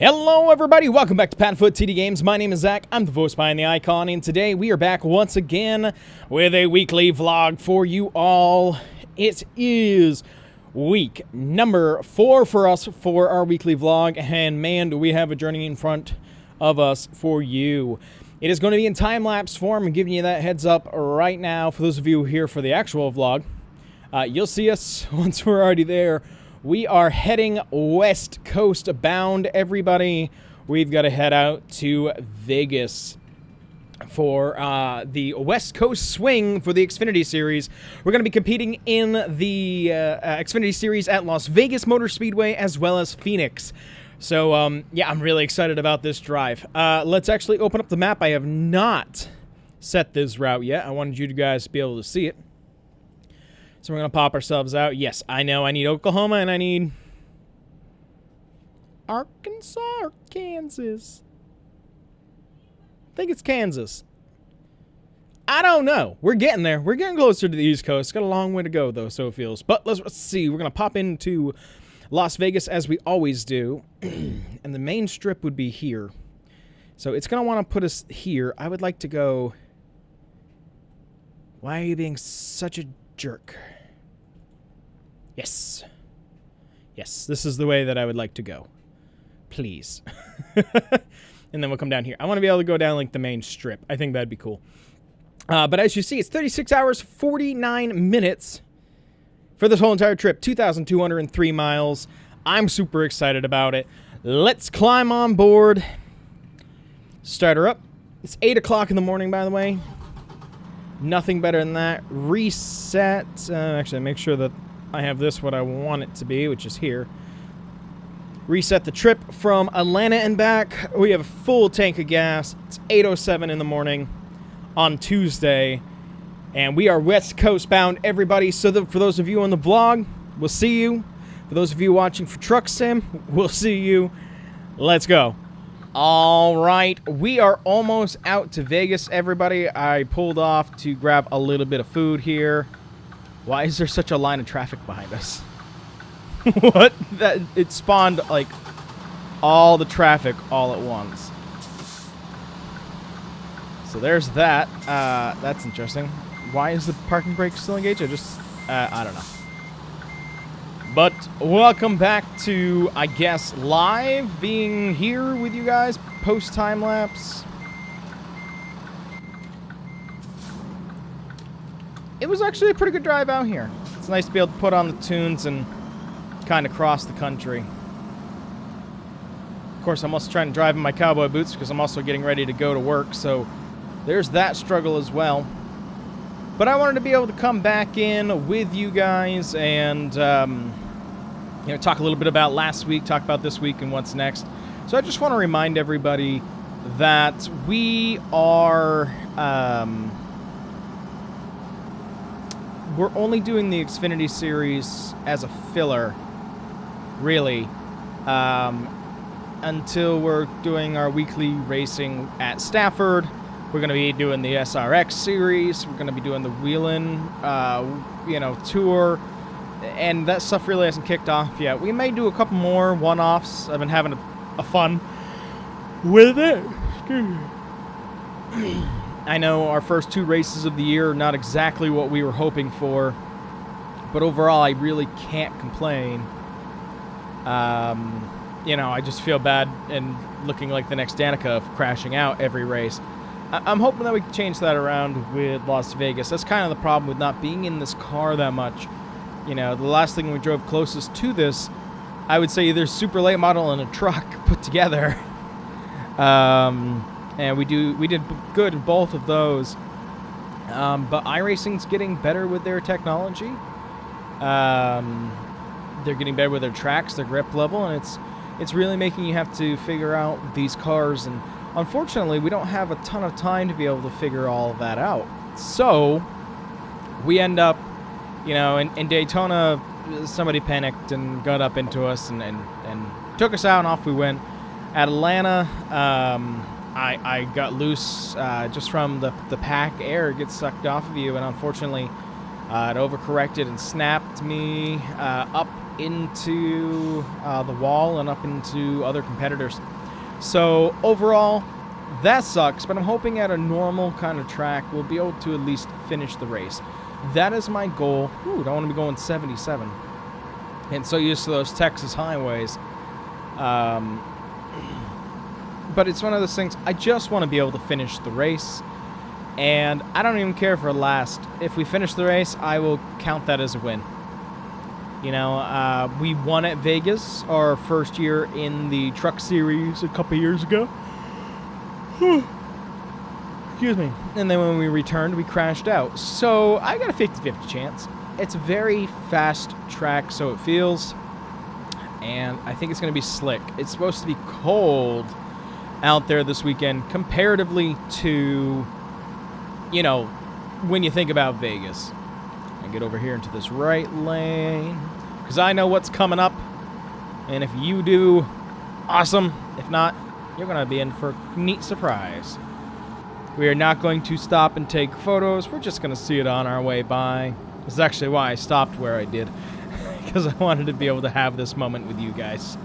Hello everybody, welcome back to PadFootTD Games. My name is Zach, I'm the voice behind the icon, and today we are back once again with a weekly vlog for you all. It is week number 4 for us for our weekly vlog, and man, do we have a journey in front of us for you. It is going to be in time-lapse form. I'm giving you that heads up right now. For those of you here for the actual vlog, you'll see us once we're already there. We are heading west coast bound, everybody. We've got to head out to Vegas for the West Coast swing for the Xfinity Series. We're going to be competing in the Xfinity Series at Las Vegas Motor Speedway as well as Phoenix. So, yeah, I'm really excited about this drive. Let's actually open up the map. I have not set this route yet. I wanted you guys to be able to see it. So we're going to pop ourselves out. Yes, I know I need Oklahoma and I need Arkansas or Kansas. I think it's Kansas. I don't know. We're getting there. We're getting closer to the East Coast. Got a long way to go, though, so it feels. But let's see. We're going to pop into Las Vegas as we always do. And the main strip would be here. So it's going to want to put us here. I would like to go... Why are you being such a jerk? Yes. Yes, this is the way that I would like to go. Please. And then we'll come down here. I want to be able to go down like the main strip. I think that'd be cool. But as you see, it's 36 hours, 49 minutes for this whole entire trip. 2,203 miles. I'm super excited about it. Let's climb on board. Start her up. It's 8 o'clock in the morning, by the way. Nothing better than that. Reset. Actually, make sure that I have this what I want it to be, which is here. Reset the trip from Atlanta and back. We have a full tank of gas. It's 8:07 in the morning on Tuesday. And we are West Coast bound, everybody. So for those of you on the vlog, we'll see you. For those of you watching for Truck Sim, we'll see you. Let's go. All right, we are almost out to Vegas, everybody. I pulled off to grab a little bit of food here. Why is there such a line of traffic behind us? What? It spawned, like, all the traffic all at once. So there's that. That's interesting. Why is the parking brake still engaged? I don't know. But welcome back to, I guess, live, being here with you guys, post-time-lapse. It was actually a pretty good drive out here. It's nice to be able to put on the tunes and kind of cross the country. Of course, I'm also trying to drive in my cowboy boots because I'm also getting ready to go to work, so there's that struggle as well. But I wanted to be able to come back in with you guys and talk a little bit about last week, talk about this week and what's next. So I just want to remind everybody that we are we're only doing the Xfinity Series as a filler, really, until we're doing our weekly racing at Stafford. We're going to be doing the SRX series. We're going to be doing the Wheelin', tour. And that stuff really hasn't kicked off yet. We may do a couple more one-offs. I've been having a fun with it. I know our first 2 races of the year are not exactly what we were hoping for. But overall, I really can't complain. I just feel bad and looking like the next Danica of crashing out every race. I'm hoping that we can change that around with Las Vegas. That's kind of the problem with not being in this car that much. You know, the last thing we drove closest to this, I would say either super late model and a truck put together. And we did good in both of those. But iRacing's getting better with their technology. They're getting better with their tracks, their grip level, and it's really making you have to figure out these cars. And unfortunately, we don't have a ton of time to be able to figure all of that out. So we end up, in Daytona, somebody panicked and got up into us and took us out, and off we went. At Atlanta, I got loose just from the pack air gets sucked off of you, and unfortunately, it overcorrected and snapped me up into the wall and up into other competitors. So overall, that sucks, but I'm hoping at a normal kind of track we'll be able to at least finish the race. That is my goal. Ooh, don't want to be going 77. And so used to those Texas highways. But it's one of those things, I just want to be able to finish the race. And I don't even care for last. If we finish the race, I will count that as a win. You know, we won at Vegas our first year in the Truck Series a couple years ago. Excuse me. And then when we returned, we crashed out. So I got a 50-50 chance. It's a very fast track, so it feels. And I think it's going to be slick. It's supposed to be cold out there this weekend comparatively to, you know, when you think about Vegas. I get over here into this right lane because I know what's coming up. And if you do, awesome. If not, you're going to be in for a neat surprise. We are not going to stop and take photos. We're just going to see it on our way by. This is actually why I stopped where I did, because I wanted to be able to have this moment with you guys.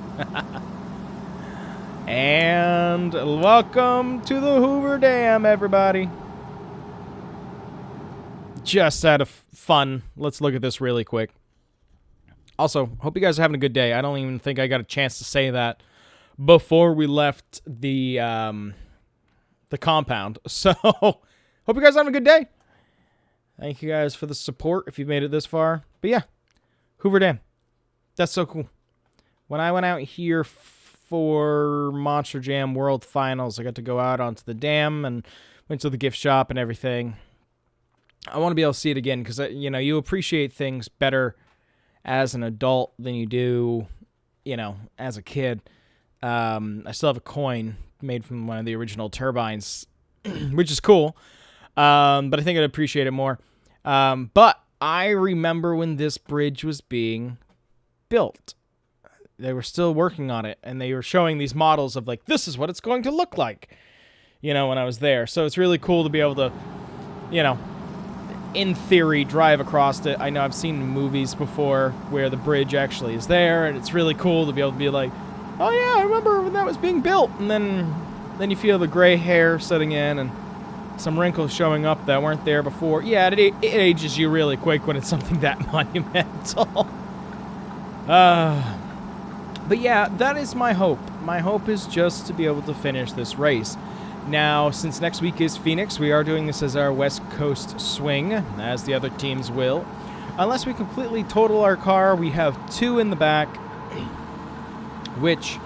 And welcome to the Hoover Dam, everybody. Just out of fun, let's look at this really quick. Also, hope you guys are having a good day. I don't even think I got a chance to say that before we left the compound. So, hope you guys are having a good day. Thank you guys for the support if you've made it this far. But yeah, Hoover Dam. That's so cool. When I went out here for Monster Jam World Finals, I got to go out onto the dam and went to the gift shop and everything. I want to be able to see it again because, you know, you appreciate things better as an adult than you do, you know, as a kid. I still have a coin made from one of the original turbines, which is cool. But I think I'd appreciate it more. But I remember when this bridge was being built. They were still working on it, and they were showing these models of, like, this is what it's going to look like, you know, when I was there. So it's really cool to be able to, you know, in theory, drive across it. I know I've seen movies before where the bridge actually is there, and it's really cool to be able to be like, oh yeah, I remember when that was being built. And then you feel the gray hair setting in and some wrinkles showing up that weren't there before. Yeah, it ages you really quick when it's something that monumental. But yeah, that is my hope. My hope is just to be able to finish this race. Now, since next week is Phoenix, we are doing this as our West Coast swing, as the other teams will. Unless we completely total our car, we have two in the back, which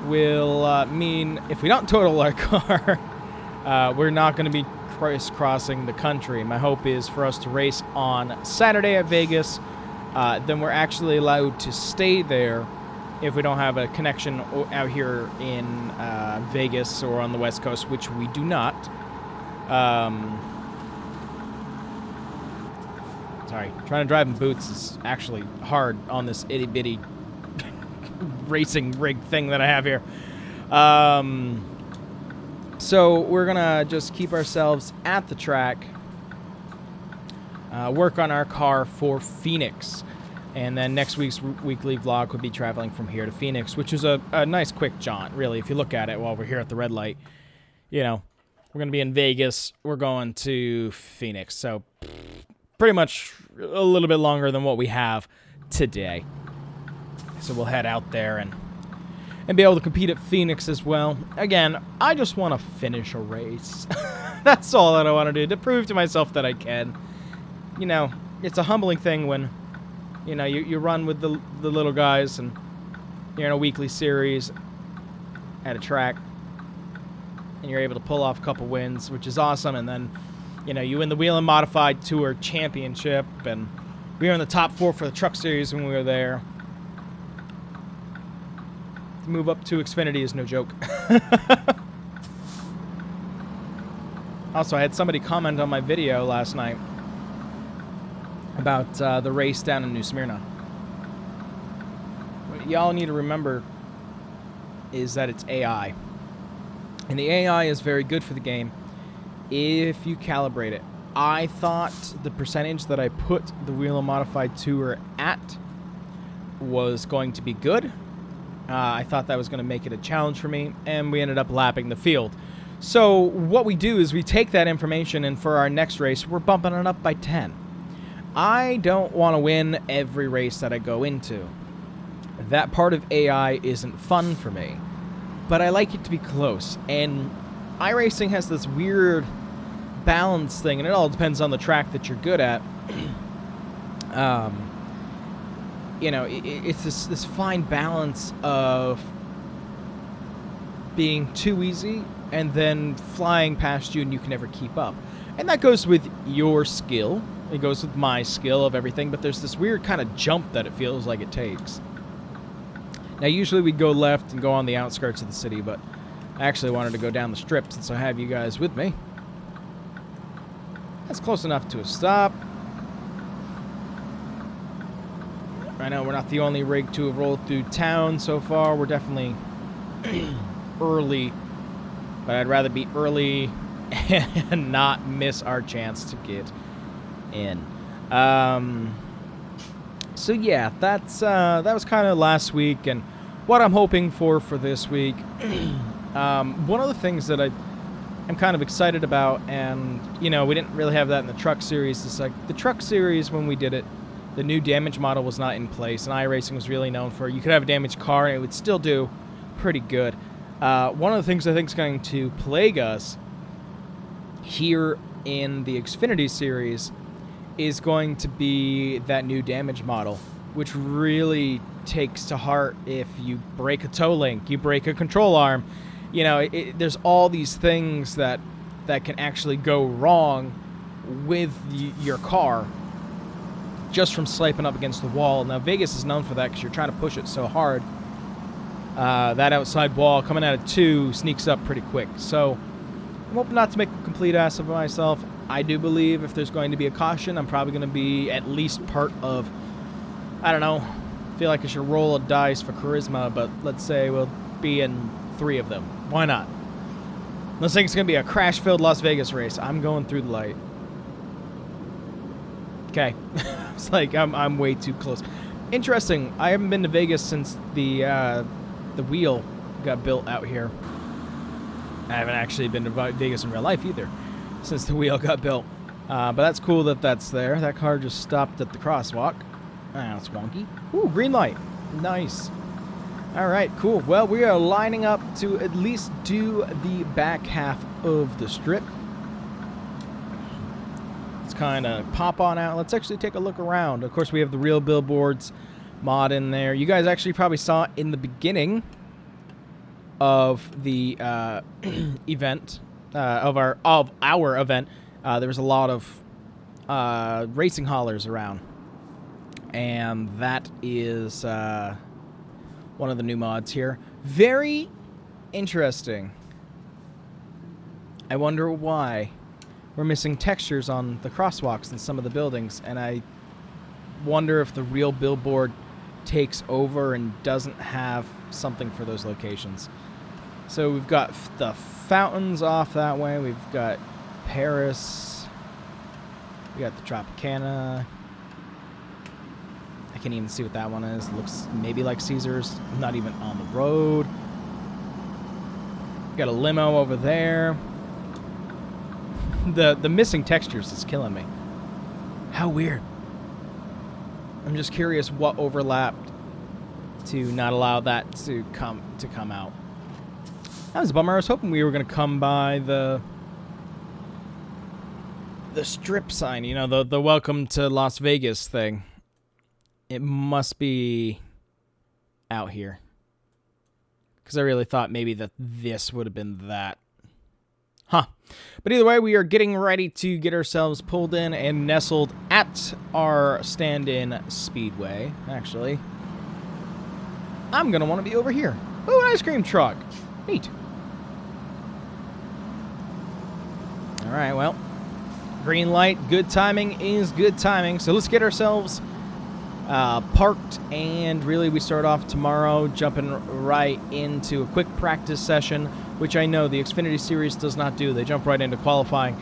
will mean if we don't total our car, we're not going to be crisscrossing the country. My hope is for us to race on Saturday at Vegas. Then we're actually allowed to stay there if we don't have a connection out here in Vegas or on the West Coast, which we do not. Sorry, trying to drive in boots is actually hard on this itty-bitty racing rig thing that I have here. So we're going to just keep ourselves at the track, work on our car for Phoenix. And then next week's weekly vlog would be traveling from here to Phoenix, which is a nice quick jaunt, really. If you look at it while we're here at the red light, you know, we're going to be in Vegas. We're going to Phoenix. So pretty much a little bit longer than what we have today. So we'll head out there and be able to compete at Phoenix as well. Again, I just want to finish a race. That's all that I want to do, to prove to myself that I can. You know, it's a humbling thing when, you know, you run with the little guys and you're in a weekly series at a track and you're able to pull off a couple wins, which is awesome. And then, you know, you win the Wheel and Modified Tour Championship, and we were in the top 4 for the Truck Series when we were there. To move up to Xfinity is no joke. Also, I had somebody comment on my video last night about the race down in New Smyrna. What y'all need to remember is that it's AI. And the AI is very good for the game if you calibrate it. I thought the percentage that I put the Wheel and Modified Tour at was going to be good. I thought that was going to make it a challenge for me, and we ended up lapping the field. So what we do is we take that information, and for our next race, we're bumping it up by 10. I don't want to win every race that I go into. That part of AI isn't fun for me, but I like it to be close, and iRacing has this weird balance thing, and it all depends on the track that you're good at. You know, it's this fine balance of being too easy and then flying past you and you can never keep up. And that goes with your skill. It goes with my skill of everything, but there's this weird kind of jump that it feels like it takes. Now, usually we'd go left and go on the outskirts of the city, but I actually wanted to go down the strip since I have you guys with me. That's close enough to a stop. I know we're not the only rig to have rolled through town so far. We're definitely early, but I'd rather be early and not miss our chance to get in. So yeah, that was kind of last week, and what I'm hoping for this week. One of the things that I'm kind of excited about, and you know, we didn't really have that in the truck series. It's like the truck series, when we did it, the new damage model was not in place, and iRacing was really known for you could have a damaged car and it would still do pretty good. One of the things I think is going to plague us here in the Xfinity Series is going to be that new damage model, which really takes to heart if you break a toe link, you break a control arm. You know, there's all these things that can actually go wrong with your car just from sliping up against the wall. Now, Vegas is known for that because you're trying to push it so hard. That outside wall coming out of 2 sneaks up pretty quick. So I'm hoping not to make a complete ass of myself. I do believe if there's going to be a caution, I'm probably going to be at least part of, I don't know, I feel like I should roll a dice for charisma, but let's say we'll be in 3 of them. Why not? Unless I think it's going to be a crash-filled Las Vegas race. I'm going through the light. Okay. It's like I'm way too close. Interesting. I haven't been to Vegas since the wheel got built out here. I haven't actually been to Vegas in real life either since the wheel got built. But that's cool that that's there. That car just stopped at the crosswalk. That's wonky. Ooh, green light. Nice. All right, cool. Well, we are lining up to at least do the back half of the strip. Let's kind of pop on out. Let's actually take a look around. Of course, we have the real billboards mod in there. You guys actually probably saw in the beginning of the event, of our event, there was a lot of racing haulers around. And that is one of the new mods here. Very interesting. I wonder why we're missing textures on the crosswalks in some of the buildings, and I wonder if the real billboard takes over and doesn't have something for those locations. So we've got the fountains off that way. We've got Paris. We got the Tropicana. I can't even see what that one is. Looks maybe like Caesars. Not even on the road. Got a limo over there. The missing textures is killing me. How weird. I'm just curious what overlapped to not allow that to come out. That was a bummer. I was hoping we were going to come by the strip sign, you know, the welcome to Las Vegas thing. It must be out here. Because I really thought maybe that this would have been that. Huh. But either way, we are getting ready to get ourselves pulled in and nestled at our stand-in speedway. Actually, I'm going to want to be over here. Oh, an ice cream truck. Neat. All right, well, green light, good timing is good timing. So let's get ourselves parked, and really we start off tomorrow jumping right into a quick practice session, which I know the Xfinity Series does not do. They jump right into qualifying.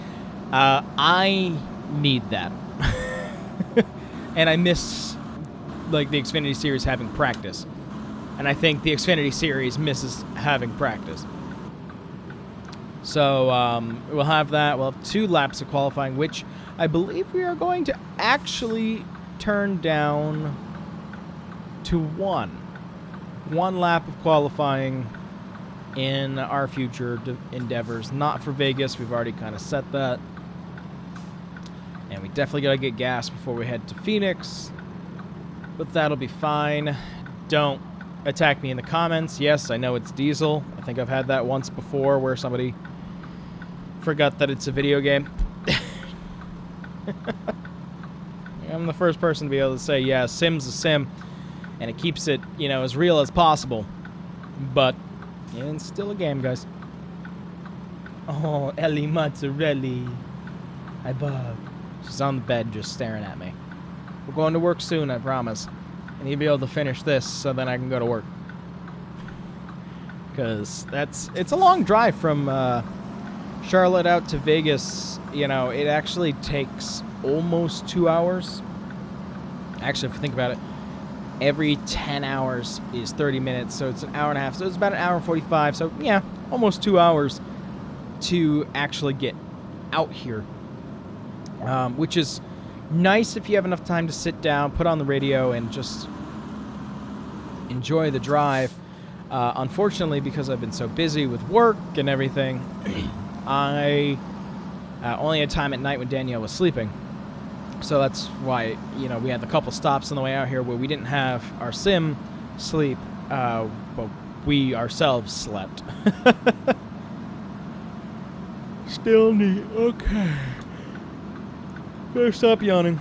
I need that. And I miss like the Xfinity Series having practice. And I think the Xfinity Series misses having practice. So we'll have that. We'll have 2 laps of qualifying, which I believe we are going to actually turn down to 1. 1 lap of qualifying in our future endeavors. Not for Vegas. We've already kind of set that. And we definitely got to get gas before we head to Phoenix. But that'll be fine. Don't attack me in the comments. Yes, I know it's diesel. I think I've had that once before where somebody forgot that it's a video game. I'm the first person to be able to say, yeah, sim's a sim, and it keeps it, you know, as real as possible. But it's still a game, guys. Oh, Ellie Mozzarella. I bug. She's on the bed just staring at me. We're going to work soon, I promise. I need to be able to finish this so then I can go to work. Because it's a long drive from Charlotte out to Vegas. You know, it actually takes almost 2 hours. Actually, if you think about it, every 10 hours is 30 minutes, so it's an hour and a half. So it's about an hour and 45. So, yeah, almost 2 hours to actually get out here, which is nice if you have enough time to sit down, put on the radio, and just enjoy the drive. Unfortunately, because I've been so busy with work and everything, I only had time at night when Danielle was sleeping. So that's why, you know, we had a couple stops on the way out here where we didn't have our sim sleep, but we ourselves slept. Still neat. Okay. Better stop yawning.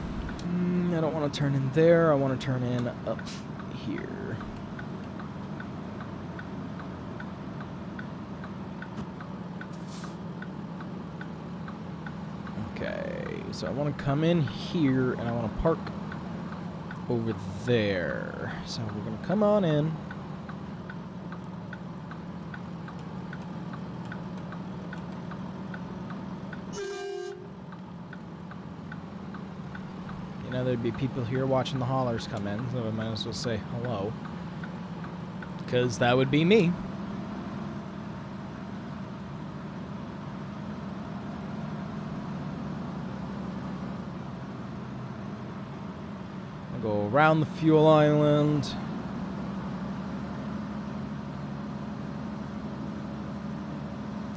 I don't want to turn in there. I want to turn in up here. Okay, so I want to come in here and I want to park over there. So we're going to come on in. You know, there'd be people here watching the haulers come in, so I might as well say hello. Because that would be me. Go around the fuel island.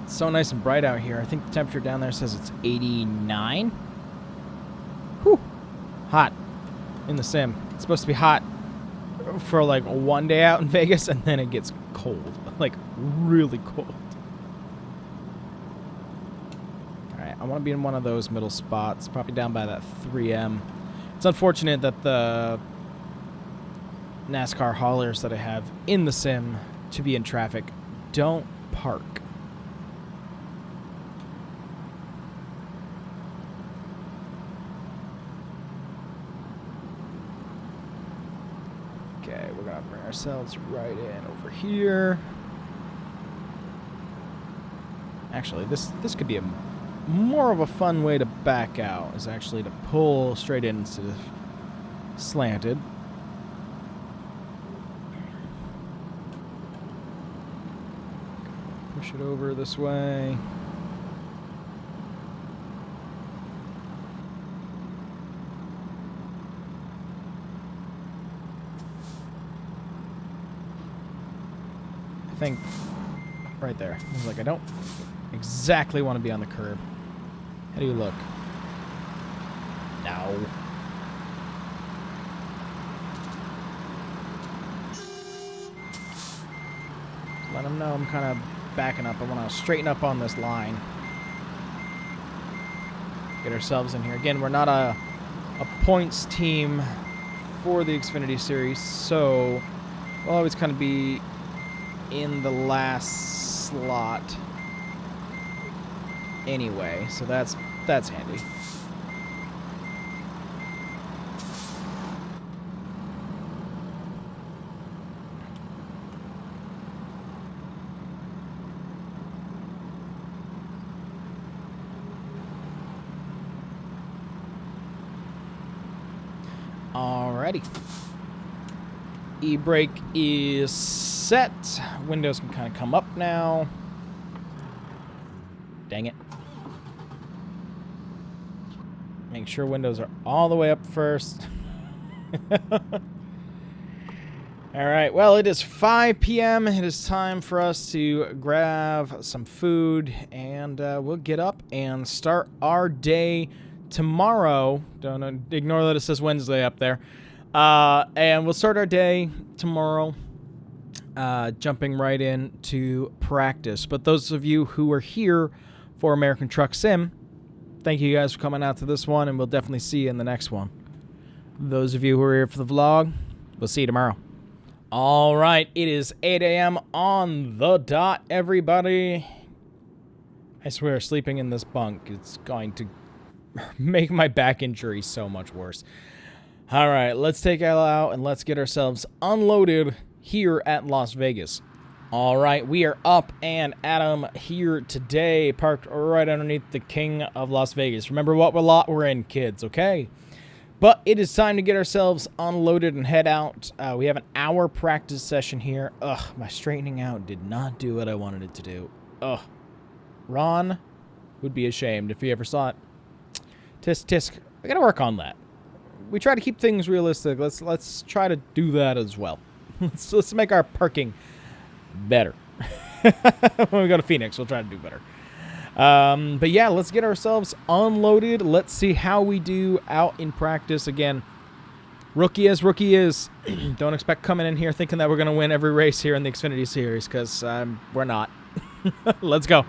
It's so nice and bright out here. I think the temperature down there says it's 89. Whew. Hot in the sim. It's supposed to be hot for like 1 day out in Vegas, and then it gets cold. Like really cold. Alright, I want to be in one of those middle spots, probably down by that 3M. It's unfortunate that the NASCAR haulers that I have in the sim to be in traffic don't park. Okay, we're going to bring ourselves right in over here. Actually, this could be a more of a fun way to back out is actually to pull straight in instead of slanted. Push it over this way. I think right there. I was like, I don't exactly want to be on the curb. How do you look? No. Let them know I'm kind of backing up. I want to straighten up on this line. Get ourselves in here. Again, we're not a points team for the Xfinity Series, so we'll always kind of be in the last slot anyway, so that's handy. Alrighty. E-brake is set. Windows can kind of come up now. Dang it. Make sure windows are all the way up first. All right, well, it is 5 p.m. It is time for us to grab some food, and we'll get up and start our day tomorrow. Don't ignore that it says Wednesday up there. And we'll start our day tomorrow, jumping right into practice. But those of you who are here for American Truck Sim, thank you guys for coming out to this one, and we'll definitely see you in the next one. Those of you who are here for the vlog, we'll see you tomorrow. All right, it is 8 a.m. on the dot, everybody. I swear, sleeping in this bunk is going to make my back injury so much worse. All right, let's take Layla out and let's get ourselves unloaded here at Las Vegas. All right, we are up and at 'em here today, parked right underneath the King of Las Vegas. Remember what lot we're in, kids, okay? But it is time to get ourselves unloaded and head out. We have an hour practice session here. Ugh, my straightening out did not do what I wanted it to do. Ugh. Ron would be ashamed if he ever saw it. Tisk, tisk. I gotta work on that. We try to keep things realistic. Let's try to do that as well. let's make our parking better. When we go to Phoenix, we'll try to do better. But yeah, let's get ourselves unloaded. Let's see how we do out in practice. Again, rookie as rookie is. Don't expect coming in here thinking that we're going to win every race here in the Xfinity Series, because we're not. Let's go.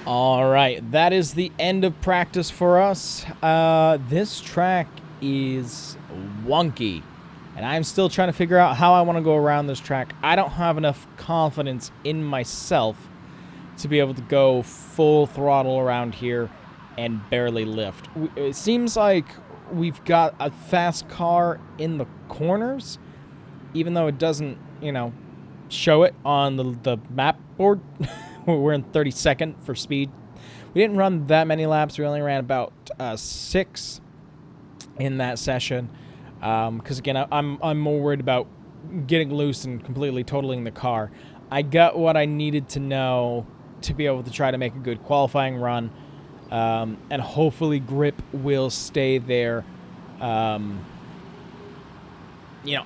All right, that is the end of practice for us. This track is wonky, and I'm still trying to figure out how I want to go around this track. I don't have enough confidence in myself to be able to go full throttle around here and barely lift. It seems like we've got a fast car in the corners, even though it doesn't, show it on the map board. We're in 32nd for speed. We didn't run that many laps. We only ran about 6 in that session. Because again, I'm more worried about getting loose and completely totaling the car. I got what I needed to know to be able to try to make a good qualifying run, and hopefully grip will stay there.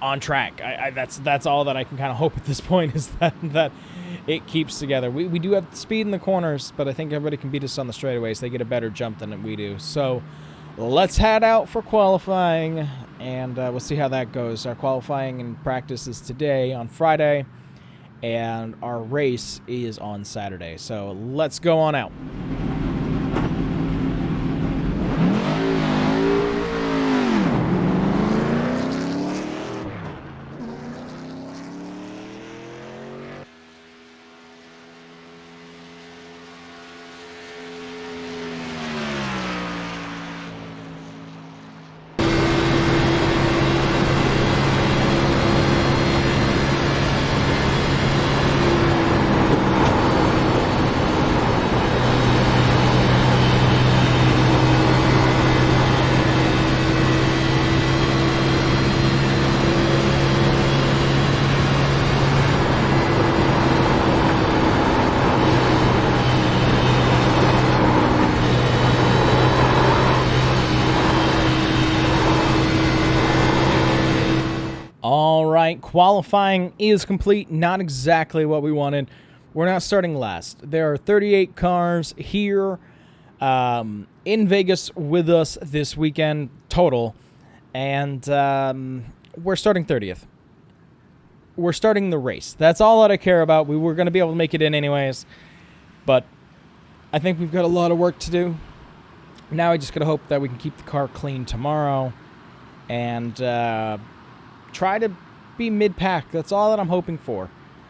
On track. That's all that I can kind of hope at this point, is that it keeps together. We do have speed in the corners, but I think everybody can beat us on the straightaways. They get a better jump than we do. So let's head out for qualifying, and we'll see how that goes. Our qualifying and practice is today on Friday, and our race is on Saturday. So let's go on out. right, qualifying is complete. Not exactly what we wanted. We're not starting last. There are 38 cars here in Vegas with us this weekend total, and we're starting 30th. We're starting the race. That's all that I care about. We were going to be able to make it in anyways, but I think we've got a lot of work to do. Now I just got to hope that we can keep the car clean tomorrow and try to be mid-pack. That's all that I'm hoping for.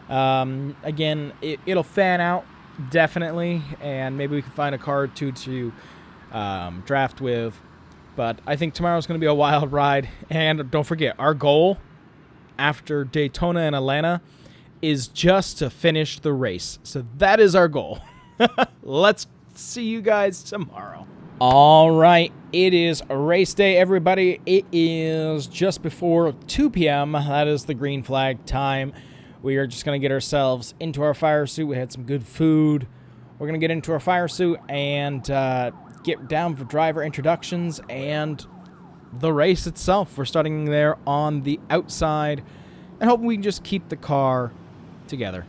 Again, it'll fan out, definitely, and maybe we can find a car or two to draft with. But I think tomorrow's going to be a wild ride. And don't forget, our goal after Daytona and Atlanta is just to finish the race. So that is our goal. Let's see you guys tomorrow. All right, it is race day, everybody. It is just before 2 p.m. That is the green flag time. We are just going to get ourselves into our fire suit. We had some good food. We're going to get into our fire suit and get down for driver introductions and the race itself. We're starting there on the outside and hoping we can just keep the car together.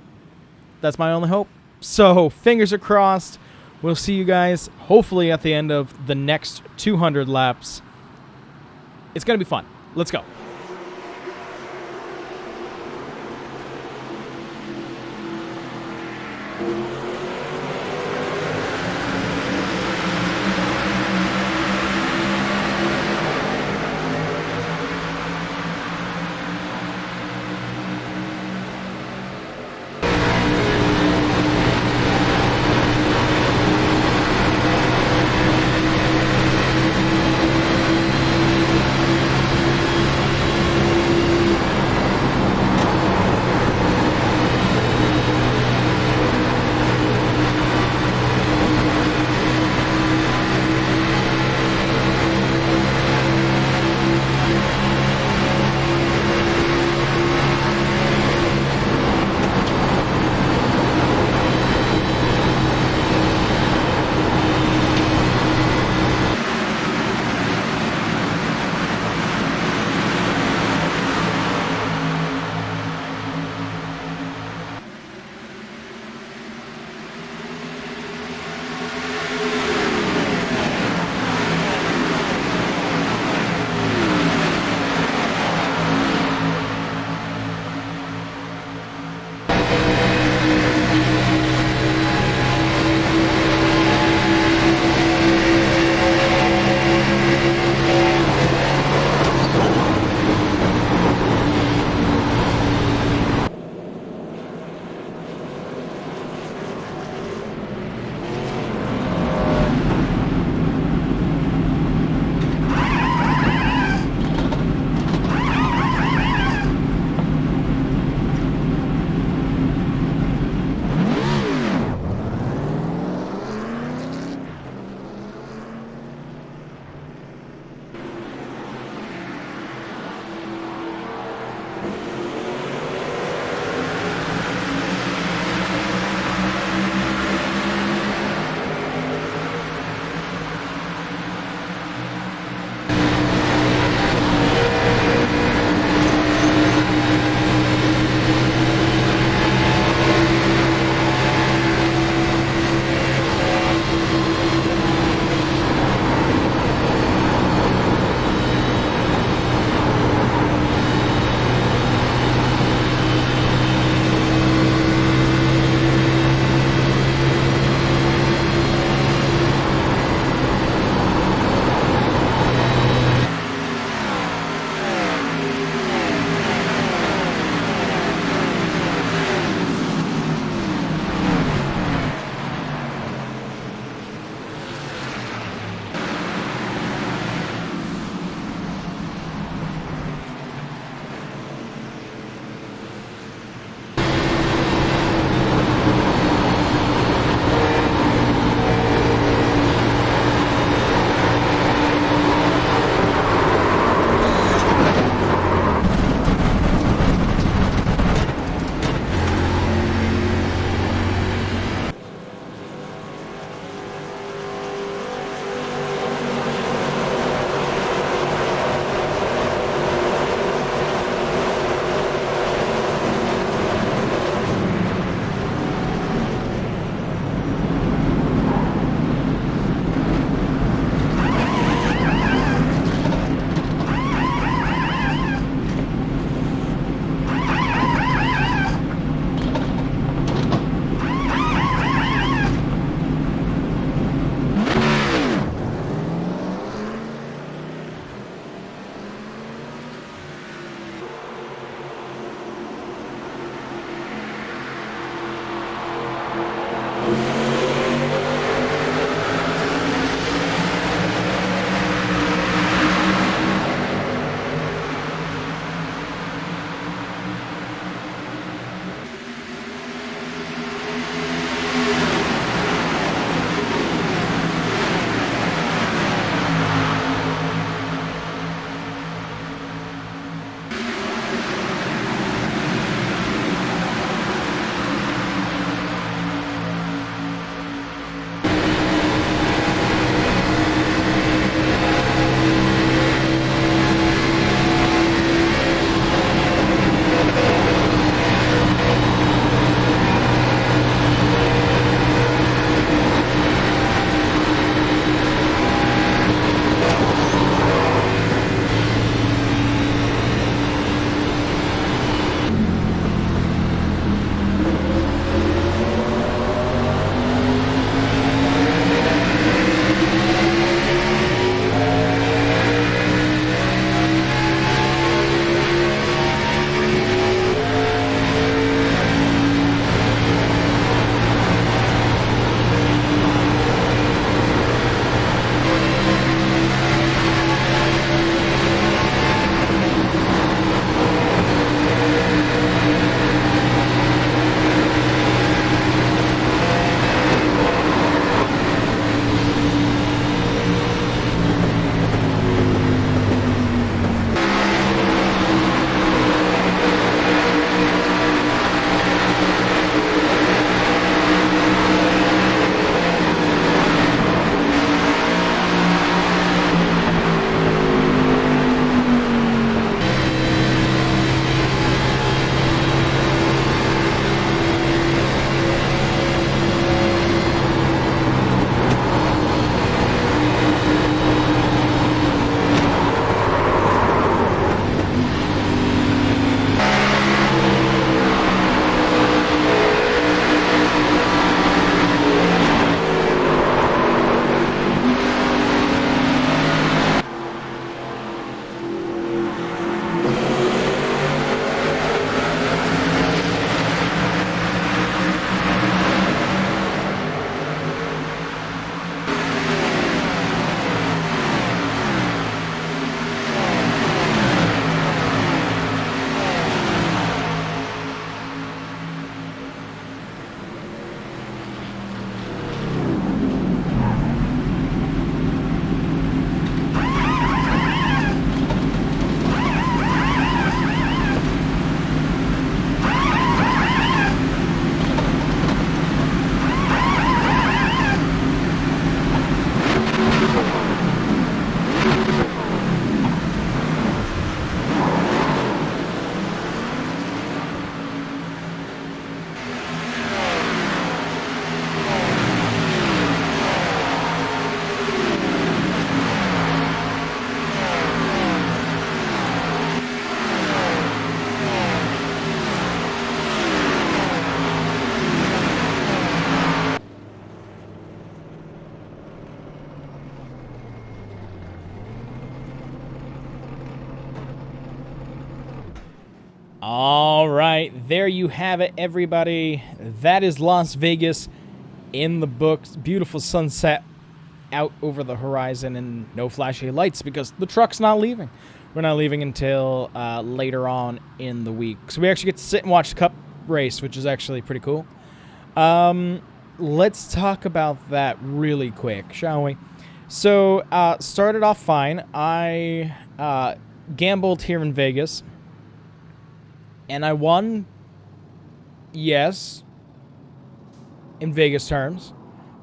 That's my only hope. So fingers are crossed. We'll see you guys hopefully at the end of the next 200 laps. It's going to be fun. Let's go. All right, there you have it, everybody. That is Las Vegas in the books. Beautiful sunset out over the horizon and no flashy lights because the truck's not leaving. We're not leaving until later on in the week. So we actually get to sit and watch the Cup race, which is actually pretty cool. Let's talk about that really quick, shall we? So, started off fine. I gambled here in Vegas, and I won, yes, in Vegas terms,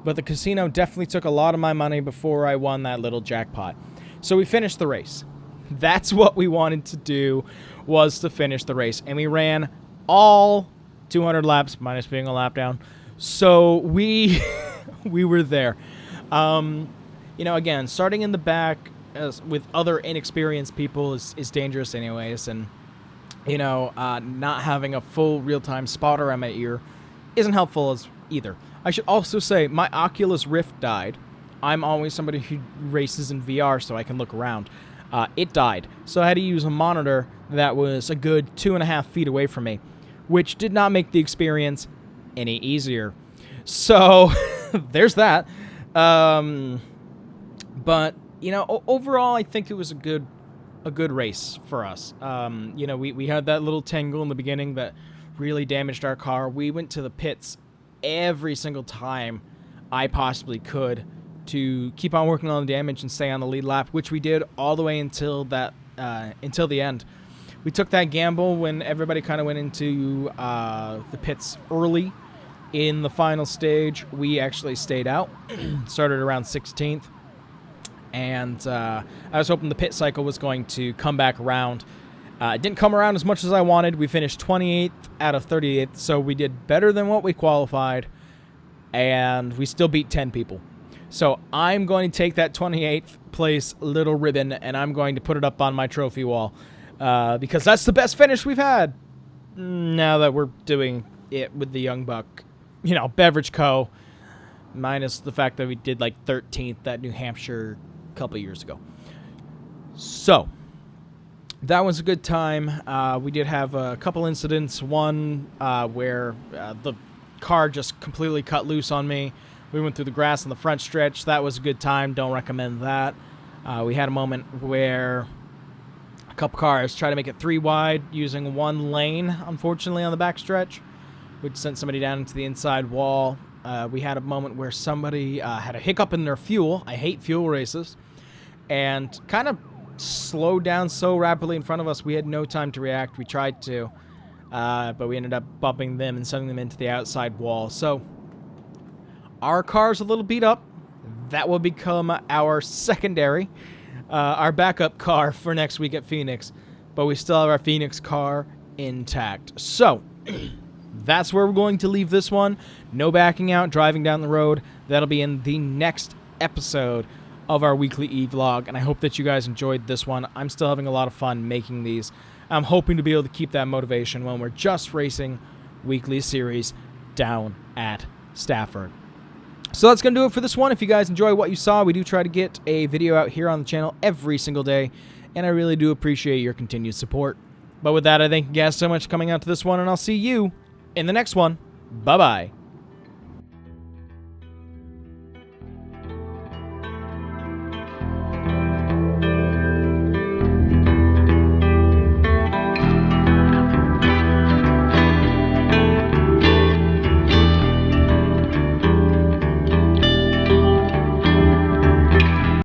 but the casino definitely took a lot of my money before I won that little jackpot. So we finished the race. That's what we wanted to do, was to finish the race, and we ran all 200 laps, minus being a lap down. So we we were there. You know, again, starting in the back with other inexperienced people is dangerous anyways, and, you know, not having a full real-time spotter on my ear isn't helpful as either. I should also say, my Oculus Rift died. I'm always somebody who races in VR so I can look around. It died, so I had to use a monitor that was a good 2.5 feet away from me, which did not make the experience any easier. So, there's that. But, you know, overall, I think it was a good race for us. You know, we had that little tangle in the beginning that really damaged our car. We went to the pits every single time I possibly could to keep on working on the damage and stay on the lead lap, which we did all the way until the end. We took that gamble when everybody kind of went into the pits early in the final stage. We actually stayed out, started around 16th. And I was hoping the pit cycle was going to come back around. It didn't come around as much as I wanted. We finished 28th out of 38th, so we did better than what we qualified, and we still beat 10 people. So I'm going to take that 28th place little ribbon, and I'm going to put it up on my trophy wall, because that's the best finish we've had now that we're doing it with the Young Buck, you know, Beverage Co., minus the fact that we did like 13th at New Hampshire couple years ago. So that was a good time. We did have a couple incidents. One where the car just completely cut loose on me. We went through the grass on the front stretch. That was a good time. Don't recommend that. We had a moment where a couple cars tried to make it 3 wide using 1 lane, unfortunately, on the back stretch, which sent somebody down into the inside wall. We had a moment where somebody had a hiccup in their fuel. I hate fuel races. And kind of slowed down so rapidly in front of us, we had no time to react. We tried to, but we ended up bumping them and sending them into the outside wall. So our car's a little beat up. That will become our secondary, our backup car for next week at Phoenix. But we still have our Phoenix car intact. So that's where we're going to leave this one. No backing out, driving down the road. That'll be in the next episode of our weekly e-vlog, and I hope that you guys enjoyed this one. I'm still having a lot of fun making these. I'm hoping to be able to keep that motivation when we're just racing weekly series down at Stafford. So that's going to do it for this one. If you guys enjoy what you saw, we do try to get a video out here on the channel every single day, and I really do appreciate your continued support. But with that, I thank you guys so much for coming out to this one, and I'll see you in the next one. Bye-bye.